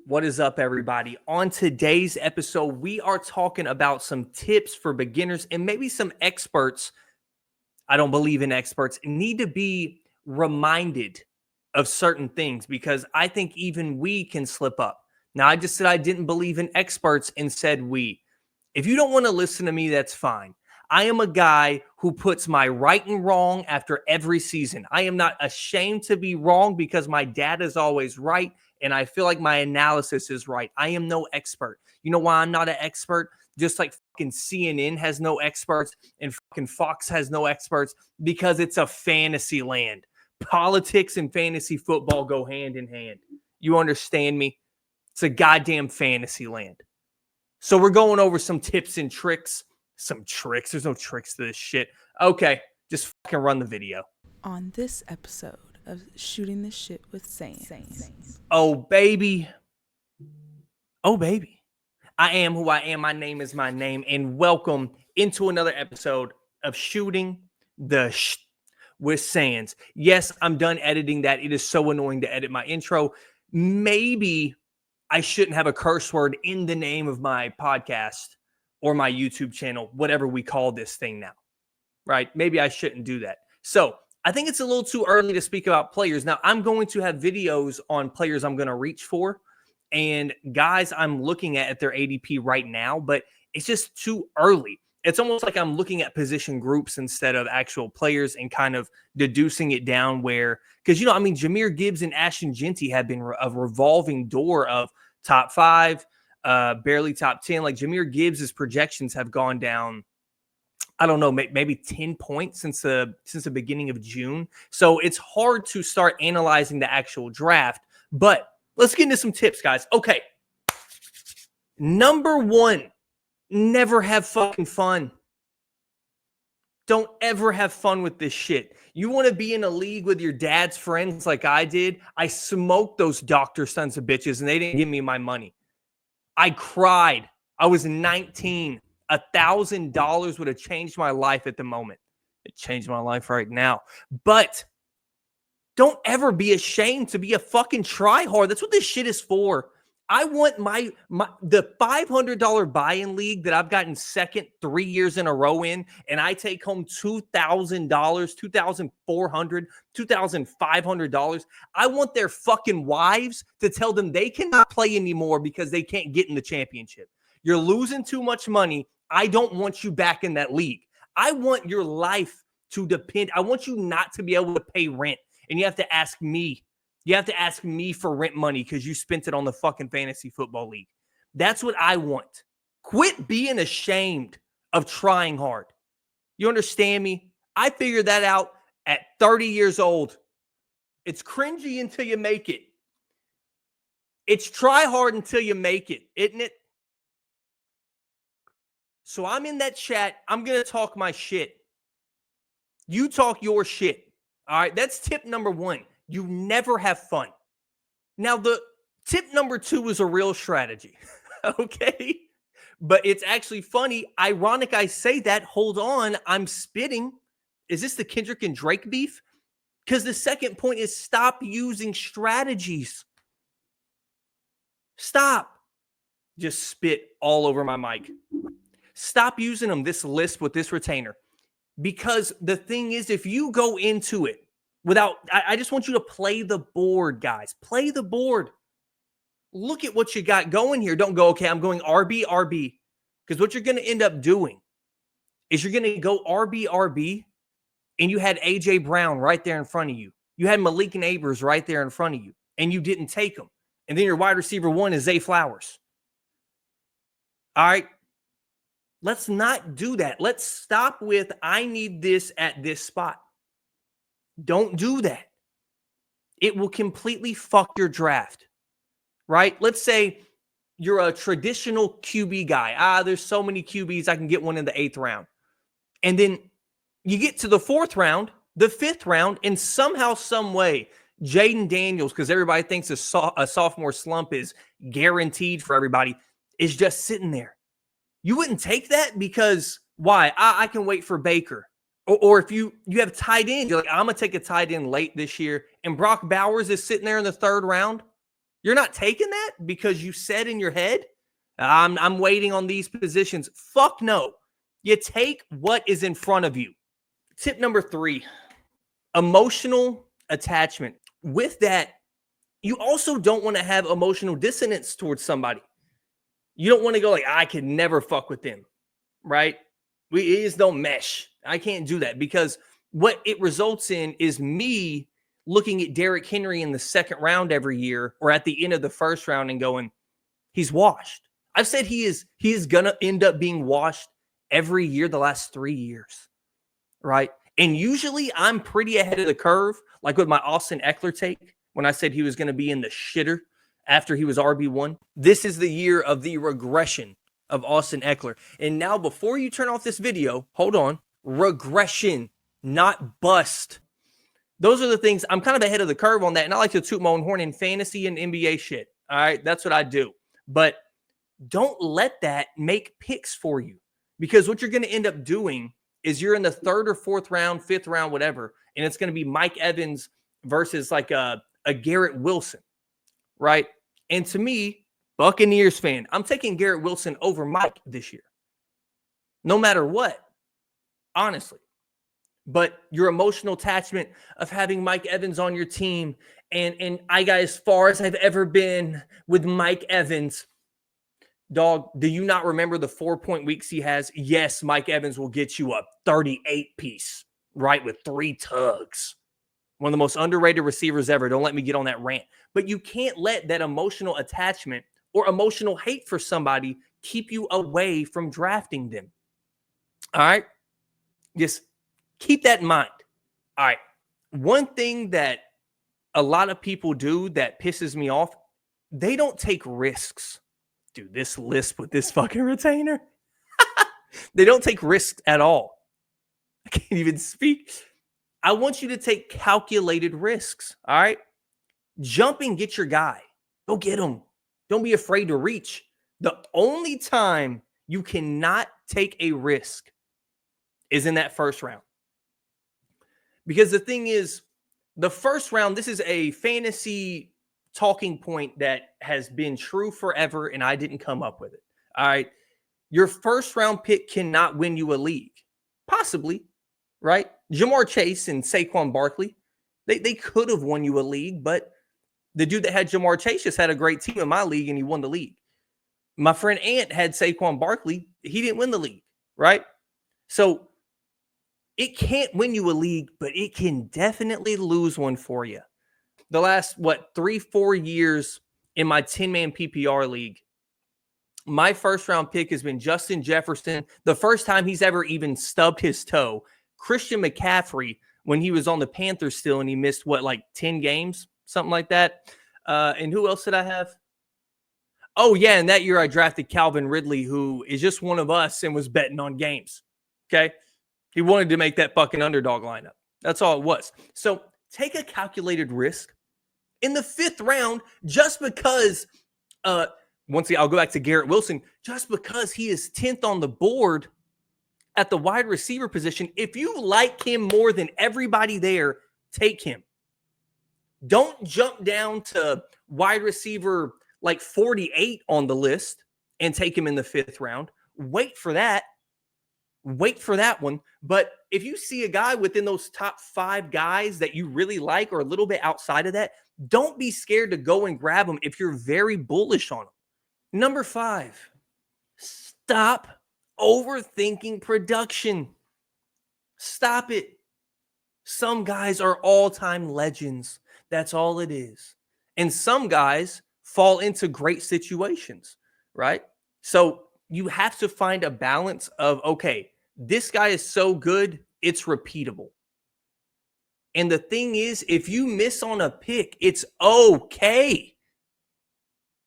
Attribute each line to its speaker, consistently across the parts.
Speaker 1: What is up, everybody? On today's episode, we are talking about some tips for beginners and maybe some experts. I don't believe in experts, need to be reminded of certain things because I think even we can slip up. Now, I just said I didn't believe in experts and said we. If you don't want to listen to me, that's fine. I am a guy who puts my right and wrong after every season. I am not ashamed to be wrong because my dad is always right. And I feel like my analysis is right. I am no expert. You know why I'm not an expert? Just like fucking CNN has no experts and fucking Fox has no experts because it's a fantasy land. Politics and fantasy football go hand in hand. You understand me? It's a goddamn fantasy land. So we're going over some tips and tricks. Some tricks. There's no tricks to this shit. Okay, just fucking run the video.
Speaker 2: On this episode of Shooting the Shit with Sands.
Speaker 1: Oh, baby. Oh, baby. I am who I am. My name is my name. And welcome into another episode of Shooting the Shit with Sands. Yes, I'm done editing that. It is so annoying to edit my intro. Maybe I shouldn't have a curse word in the name of my podcast or my YouTube channel, whatever we call this thing now, right? Maybe I shouldn't do that. So I think it's a little too early to speak about players. Now, I'm going to have videos on players I'm going to reach for and guys I'm looking at their ADP right now, but it's just too early. It's almost like I'm looking at position groups instead of actual players and kind of deducing it down where, because, Jahmyr Gibbs and Ashton Jeanty have been a revolving door of top 5, barely top 10. Like Jahmyr Gibbs' projections have gone down, I don't know, maybe 10 points since the beginning of June. So it's hard to start analyzing the actual draft, but let's get into some tips, guys. Okay. Number 1, never have fucking fun. Don't ever have fun with this shit. You want to be in a league with your dad's friends like I did? I smoked those doctor sons of bitches and they didn't give me my money. I cried. I was 19. $1,000 would have changed my life at the moment. It changed my life right now. But don't ever be ashamed to be a fucking tryhard. That's what this shit is for. I want the $500 buy-in league that I've gotten second 3 years in a row in, and I take home $2,000, $2,400, $2,500. I want their fucking wives to tell them they cannot play anymore because they can't get in the championship. You're losing too much money. I don't want you back in that league. I want your life to depend. I want you not to be able to pay rent, and you have to ask me. You have to ask me for rent money because you spent it on the fucking fantasy football league. That's what I want. Quit being ashamed of trying hard. You understand me? I figured that out at 30 years old. It's cringy until you make it. It's try hard until you make it, isn't it? So I'm in that chat. I'm going to talk my shit. You talk your shit. All right, that's tip number 1. You never have fun. Now, the tip number 2 is a real strategy, okay? But it's actually funny. Ironic I say that. Hold on. I'm spitting. Is this the Kendrick and Drake beef? Because the second point is stop using strategies. Stop. Just spit all over my mic. Stop using them, this list with this retainer. Because the thing is, if you go into it, I just want you to play the board, guys. Play the board. Look at what you got going here. Don't go, okay, I'm going RB, RB. Because what you're going to end up doing is you're going to go RB, RB, and you had A.J. Brown right there in front of you. You had Malik Nabers right there in front of you, and you didn't take him. And then your wide receiver 1 is Zay Flowers. All right? Let's not do that. Let's stop with, I need this at this spot. Don't do that. It will completely fuck your draft, right? Let's say you're a traditional QB guy. There's so many QBs, I can get one in the 8th round. And then you get to the 4th round, the 5th round, and somehow, some way, Jaden Daniels, because everybody thinks a sophomore slump is guaranteed for everybody, is just sitting there. You wouldn't take that because, why? I can wait for Baker. Or if you have tight end, you're like, I'm going to take a tight end late this year, and Brock Bowers is sitting there in the 3rd round. You're not taking that because you said in your head, I'm waiting on these positions. Fuck no. You take what is in front of you. Tip number 3, emotional attachment. With that, you also don't want to have emotional dissonance towards somebody. You don't want to go like, I could never fuck with them, right? We just don't mesh. I can't do that because what it results in is me looking at Derrick Henry in the second round every year or at the end of the first round and going, he's washed. I've said he is going to end up being washed every year the last 3 years, right? And usually I'm pretty ahead of the curve, like with my Austin Eckler take when I said he was going to be in the shitter after he was RB1. This is the year of the regression of Austin Eckler. And now before you turn off this video, hold on, regression, not bust. Those are the things I'm kind of ahead of the curve on that. And I like to toot my own horn in fantasy and NBA shit. All right. That's what I do. But don't let that make picks for you, because what you're going to end up doing is you're in the 3rd or 4th round, 5th round, whatever. And it's going to be Mike Evans versus like a Garrett Wilson. Right. And to me, Buccaneers fan, I'm taking Garrett Wilson over Mike this year. No matter what. Honestly. But your emotional attachment of having Mike Evans on your team, and I got as far as I've ever been with Mike Evans. Dog, do you not remember the 4-point weeks he has? Yes, Mike Evans will get you a 38-piece, right, with 3 tugs. One of the most underrated receivers ever. Don't let me get on that rant. But you can't let that emotional attachment or emotional hate for somebody keep you away from drafting them. All right? Just keep that in mind. All right. One thing that a lot of people do that pisses me off, they don't take risks. Dude, this lisp with this fucking retainer. They don't take risks at all. I can't even speak. I want you to take calculated risks. All right. Jump and get your guy. Go get him. Don't be afraid to reach. The only time you cannot take a risk is in that first round. Because the thing is, the first round, this is a fantasy talking point that has been true forever, and I didn't come up with it. All right. Your first round pick cannot win you a league. Possibly, right? Jamar Chase and Saquon Barkley, they could have won you a league, but the dude that had Jamar Chase just had a great team in my league, and he won the league. My friend Ant had Saquon Barkley. He didn't win the league, right? So it can't win you a league, but it can definitely lose one for you. The last, 3-4 years in my 10-man PPR league, my first round pick has been Justin Jefferson. The first time he's ever even stubbed his toe. Christian McCaffrey, when he was on the Panthers still, and he missed 10 games, something like that. And who else did I have? Oh, yeah. And that year I drafted Calvin Ridley, who is just one of us and was betting on games. Okay. He wanted to make that fucking underdog lineup. That's all it was. So take a calculated risk in the 5th round, just because, I'll go back to Garrett Wilson, just because he is 10th on the board at the wide receiver position. If you like him more than everybody there, take him. Don't jump down to wide receiver 48 on the list and take him in the 5th round. Wait for that. Wait for that one. But if you see a guy within those top 5 guys that you really like or a little bit outside of that, don't be scared to go and grab them if you're very bullish on them. Number 5, stop overthinking production. Stop it. Some guys are all-time legends. That's all it is. And some guys fall into great situations, right? So you have to find a balance of, okay, this guy is so good, it's repeatable. And the thing is, if you miss on a pick, it's okay.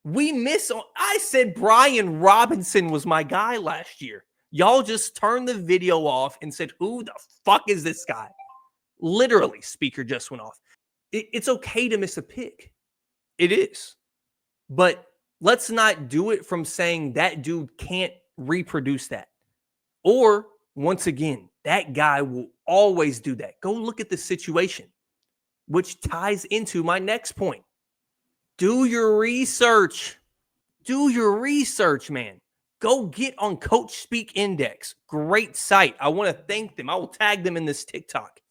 Speaker 1: I said Brian Robinson was my guy last year. Y'all just turned the video off and said, who the fuck is this guy? Literally, speaker just went off. It's okay to miss a pick. It is. But let's not do it from saying that dude can't reproduce that. Or, once again, that guy will always do that. Go look at the situation, which ties into my next point. Do your research. Do your research, man. Go get on Coach Speak Index. Great site. I want to thank them. I will tag them in this TikTok.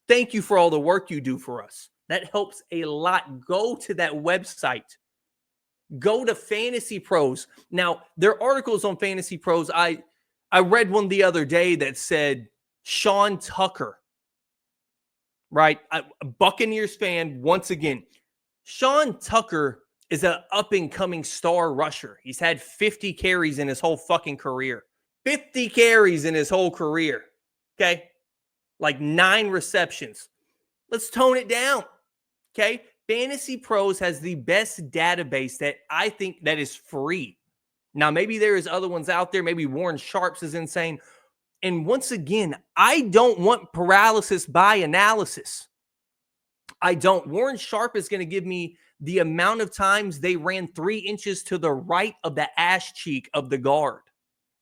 Speaker 1: Thank you for all the work you do for us. That helps a lot. Go to that website. Go to Fantasy Pros. Now, there are articles on Fantasy Pros. I read one the other day that said Sean Tucker, right? A Buccaneers fan, once again. Sean Tucker is an up-and-coming star rusher. He's had 50 carries in his whole fucking career. 50 carries in his whole career, okay? Like 9 receptions. Let's tone it down, okay? Fantasy Pros has the best database that I think that is free. Now, maybe there is other ones out there. Maybe Warren Sharps is insane. And once again, I don't want paralysis by analysis. I don't. Warren Sharp is going to give me the amount of times they ran 3 inches to the right of the ass cheek of the guard.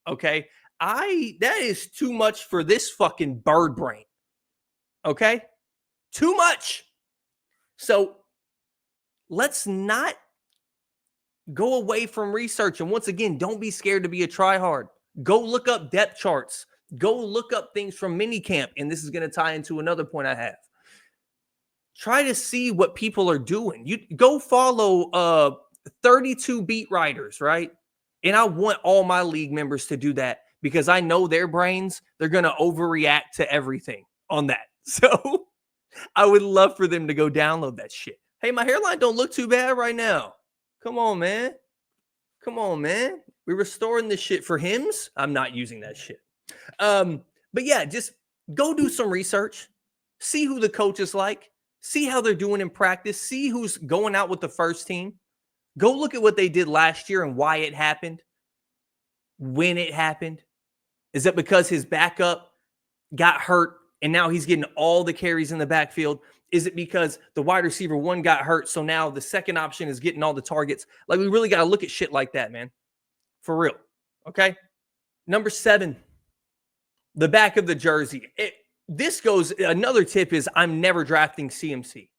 Speaker 1: Okay? That is too much for this fucking bird brain. Okay? Too much. So let's not go away from research. And once again, don't be scared to be a tryhard. Go look up depth charts. Go look up things from minicamp. And this is going to tie into another point I have. Try to see what people are doing. You go follow 32 beat writers, right? And I want all my league members to do that because I know their brains, they're going to overreact to everything on that. So I would love for them to go download that shit. Hey, my hairline don't look too bad right now. Come on, man. Come on, man. We're restoring this shit for hymns. I'm not using that shit. But yeah, just go do some research. See who the coach is like. See how they're doing in practice. See who's going out with the first team. Go look at what they did last year and why it happened. When it happened. Is it because his backup got hurt and now he's getting all the carries in the backfield? Is it because the wide receiver 1 got hurt, so now the second option is getting all the targets? Like, we really got to look at shit like that, man. For real. Okay? Number 7, the back of the jersey. Another tip is I'm never drafting CMC.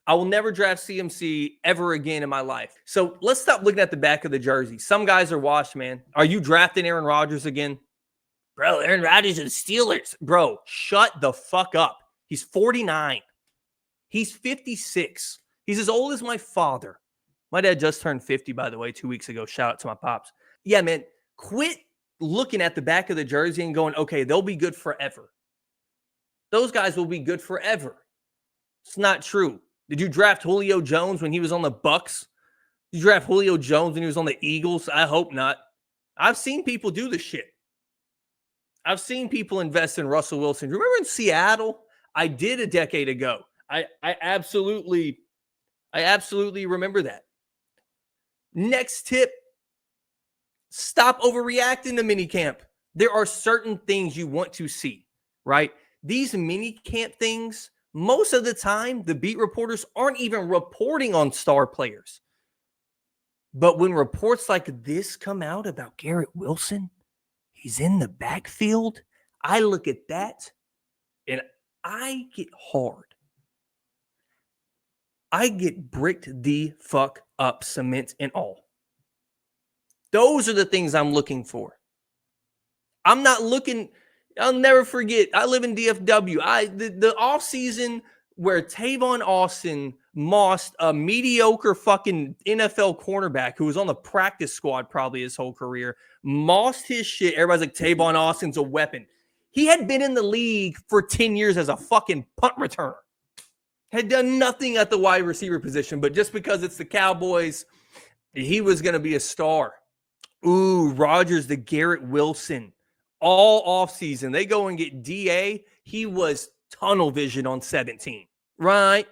Speaker 1: I will never draft CMC ever again in my life. So let's stop looking at the back of the jersey. Some guys are washed, man. Are you drafting Aaron Rodgers again? Bro, Aaron Rodgers and the Steelers. Bro, shut the fuck up. He's 49. He's 56. He's as old as my father. My dad just turned 50, by the way, 2 weeks ago. Shout out to my pops. Yeah, man, quit looking at the back of the jersey and going, okay, they'll be good forever. Those guys will be good forever. It's not true. Did you draft Julio Jones when he was on the Bucks? Did you draft Julio Jones when he was on the Eagles? I hope not. I've seen people do this shit. I've seen people invest in Russell Wilson. Remember in Seattle? I did a decade ago. I absolutely remember that. Next tip, stop overreacting to minicamp. There are certain things you want to see, right? These minicamp things, most of the time, the beat reporters aren't even reporting on star players. But when reports like this come out about Garrett Wilson, he's in the backfield, I look at that and I get hard. I get bricked the fuck up, cement and all. Those are the things I'm looking for. I'm not looking, I'll never forget, I live in DFW. The offseason where Tavon Austin mossed a mediocre fucking NFL cornerback who was on the practice squad probably his whole career, mossed his shit. Everybody's like, Tavon Austin's a weapon. He had been in the league for 10 years as a fucking punt returner. Had done nothing at the wide receiver position, but just because it's the Cowboys, he was going to be a star. Ooh, Rodgers to Garrett Wilson. All offseason, they go and get DA. He was tunnel vision on 17. Right.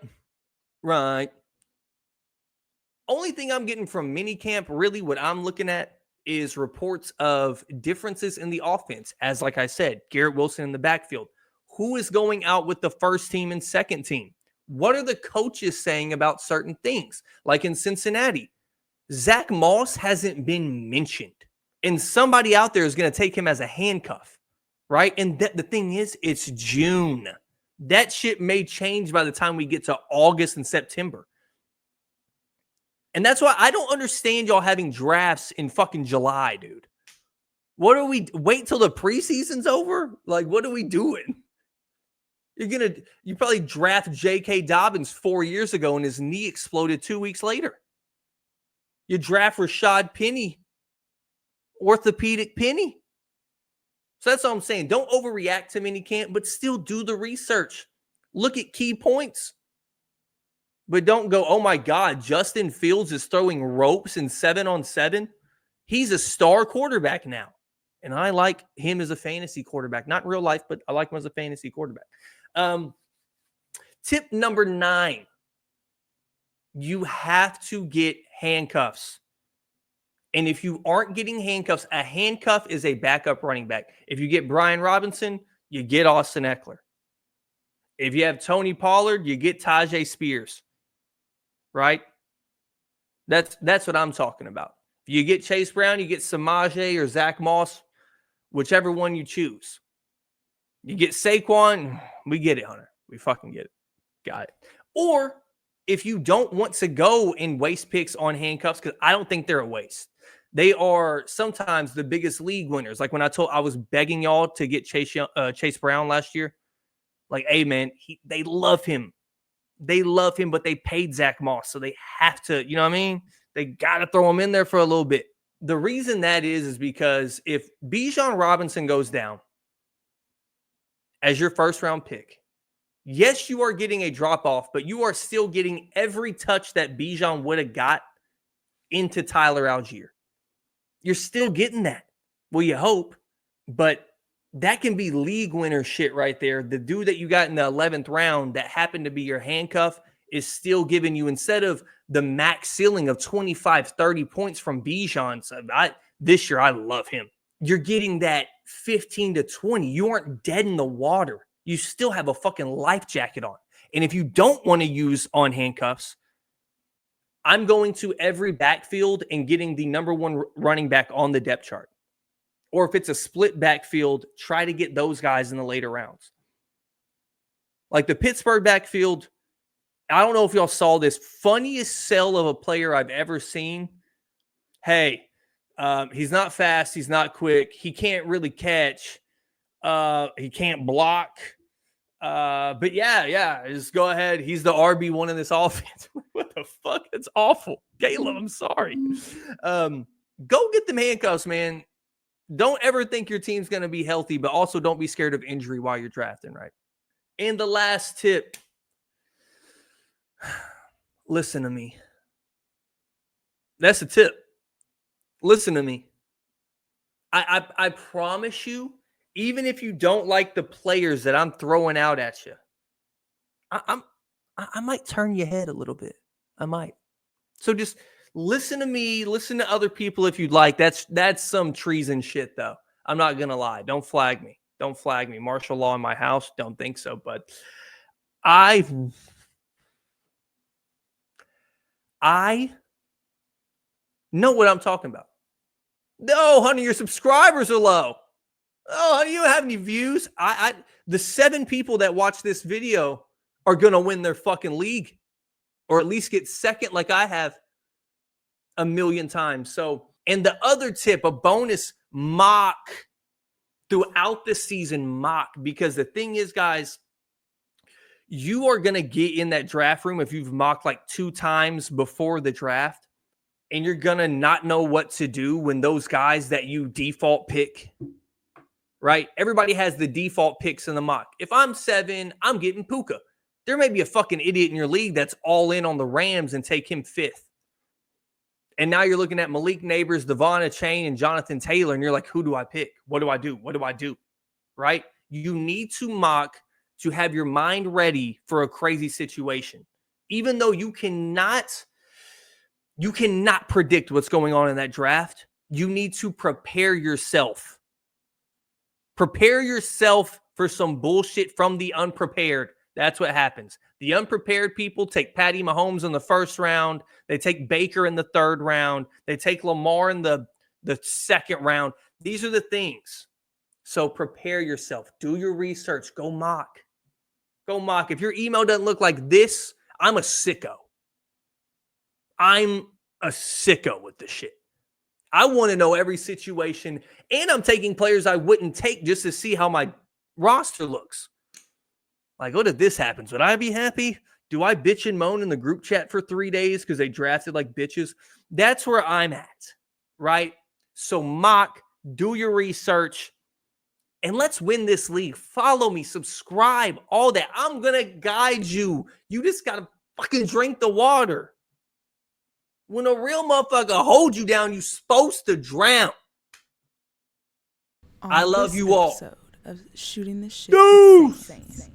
Speaker 1: Only thing I'm getting from minicamp, really what I'm looking at is reports of differences in the offense. As like I said, Garrett Wilson in the backfield. Who is going out with the first team and second team? What are the coaches saying about certain things? Like in Cincinnati, Zach Moss hasn't been mentioned. And somebody out there is going to take him as a handcuff, right? And the thing is, it's June. That shit may change by the time we get to August and September. And that's why I don't understand y'all having drafts in fucking July, dude. What are we wait till the preseason's over? Like, what are we doing? You probably draft J.K. Dobbins 4 years ago and his knee exploded 2 weeks later. You draft Rashad Penny, orthopedic Penny. So that's all I'm saying. Don't overreact to minicamp, but still do the research. Look at key points. But don't go, oh my God, Justin Fields is throwing ropes in 7-on-7. He's a star quarterback now. And I like him as a fantasy quarterback. Not in real life, but I like him as a fantasy quarterback. Tip number 9. You have to get handcuffs. And if you aren't getting handcuffs, a handcuff is a backup running back. If you get Brian Robinson, you get Austin Eckler. If you have Tony Pollard, you get Tajay Spears. Right? That's what I'm talking about. If you get Chase Brown, you get Samaje or Zach Moss, whichever one you choose. You get Saquon, we get it, Hunter. We fucking get it. Got it. Or if you don't want to go and waste picks on handcuffs, because I don't think they're a waste. They are sometimes the biggest league winners. Like when I was begging y'all to get Chase Brown last year. Like, hey, man, they love him. They love him, but they paid Zach Moss, so they have to, you know what I mean? They got to throw him in there for a little bit. The reason that is because if Bijan Robinson goes down as your first-round pick, yes, you are getting a drop-off, but you are still getting every touch that Bijan would have got into Tyler Algier. You're still getting that. Well, you hope, but that can be league winner shit right there. The dude that you got in the 11th round that happened to be your handcuff is still giving you, instead of the max ceiling of 25, 30 points from Bijan. So this year, I love him. You're getting that 15 to 20. You aren't dead in the water. You still have a fucking life jacket on. And if you don't want to use on handcuffs, I'm going to every backfield and getting the number one running back on the depth chart. Or if it's a split backfield, try to get those guys in the later rounds. Like the Pittsburgh backfield, I don't know if y'all saw this. Funniest sell of a player I've ever seen. Hey, he's not fast. He's not quick. He can't really catch. He can't block. But yeah, just go ahead. He's the RB1 in this offense. What the fuck? It's awful. Caleb, I'm sorry. Go get them handcuffs, man. Don't ever think your team's going to be healthy, but also don't be scared of injury while you're drafting, right? And the last tip, listen to me. That's a tip. Listen to me. I promise you, even if you don't like the players that I'm throwing out at you, I might turn your head a little bit. I might. So just listen to me, listen to other people if you'd like. That's some treason shit, though. I'm not going to lie. Don't flag me. Don't flag me. Martial law in my house? Don't think so. But I know what I'm talking about. No, honey, your subscribers are low. Oh, honey, you don't have any views. The 7 people that watch this video are going to win their fucking league, or at least get second like I have a million times. So, and the other tip, a bonus, mock throughout the season, mock, because the thing is, guys, you are going to get in that draft room if you've mocked like 2 times before the draft, and you're going to not know what to do when those guys that you default pick, right? Everybody has the default picks in the mock. If I'm 7, I'm getting Puka. There may be a fucking idiot in your league that's all in on the Rams and take him 5th. And now you're looking at Malik Neighbors, Devon Achane, and Jonathan Taylor, and you're like, who do I pick? What do I do? What do I do? Right? You need to mock to have your mind ready for a crazy situation. Even though you cannot predict what's going on in that draft, you need to prepare yourself. Prepare yourself for some bullshit from the unprepared. That's what happens. The unprepared people take Patty Mahomes in the 1st round. They take Baker in the 3rd round. They take Lamar in the 2nd round. These are the things. So prepare yourself. Do your research. Go mock. Go mock. If your email doesn't look like this, I'm a sicko. I'm a sicko with the shit. I want to know every situation, and I'm taking players I wouldn't take just to see how my roster looks. Like, what if this happens? Would I be happy? Do I bitch and moan in the group chat for 3 days because they drafted like bitches? That's where I'm at, right? So mock, do your research, and let's win this league. Follow me, subscribe, all that. I'm going to guide you. You just got to fucking drink the water. When a real motherfucker holds you down, you're supposed to drown.
Speaker 2: On
Speaker 1: I love
Speaker 2: this
Speaker 1: you all.
Speaker 2: episode of Shooting the Shit
Speaker 1: Deuce!
Speaker 2: with Saints.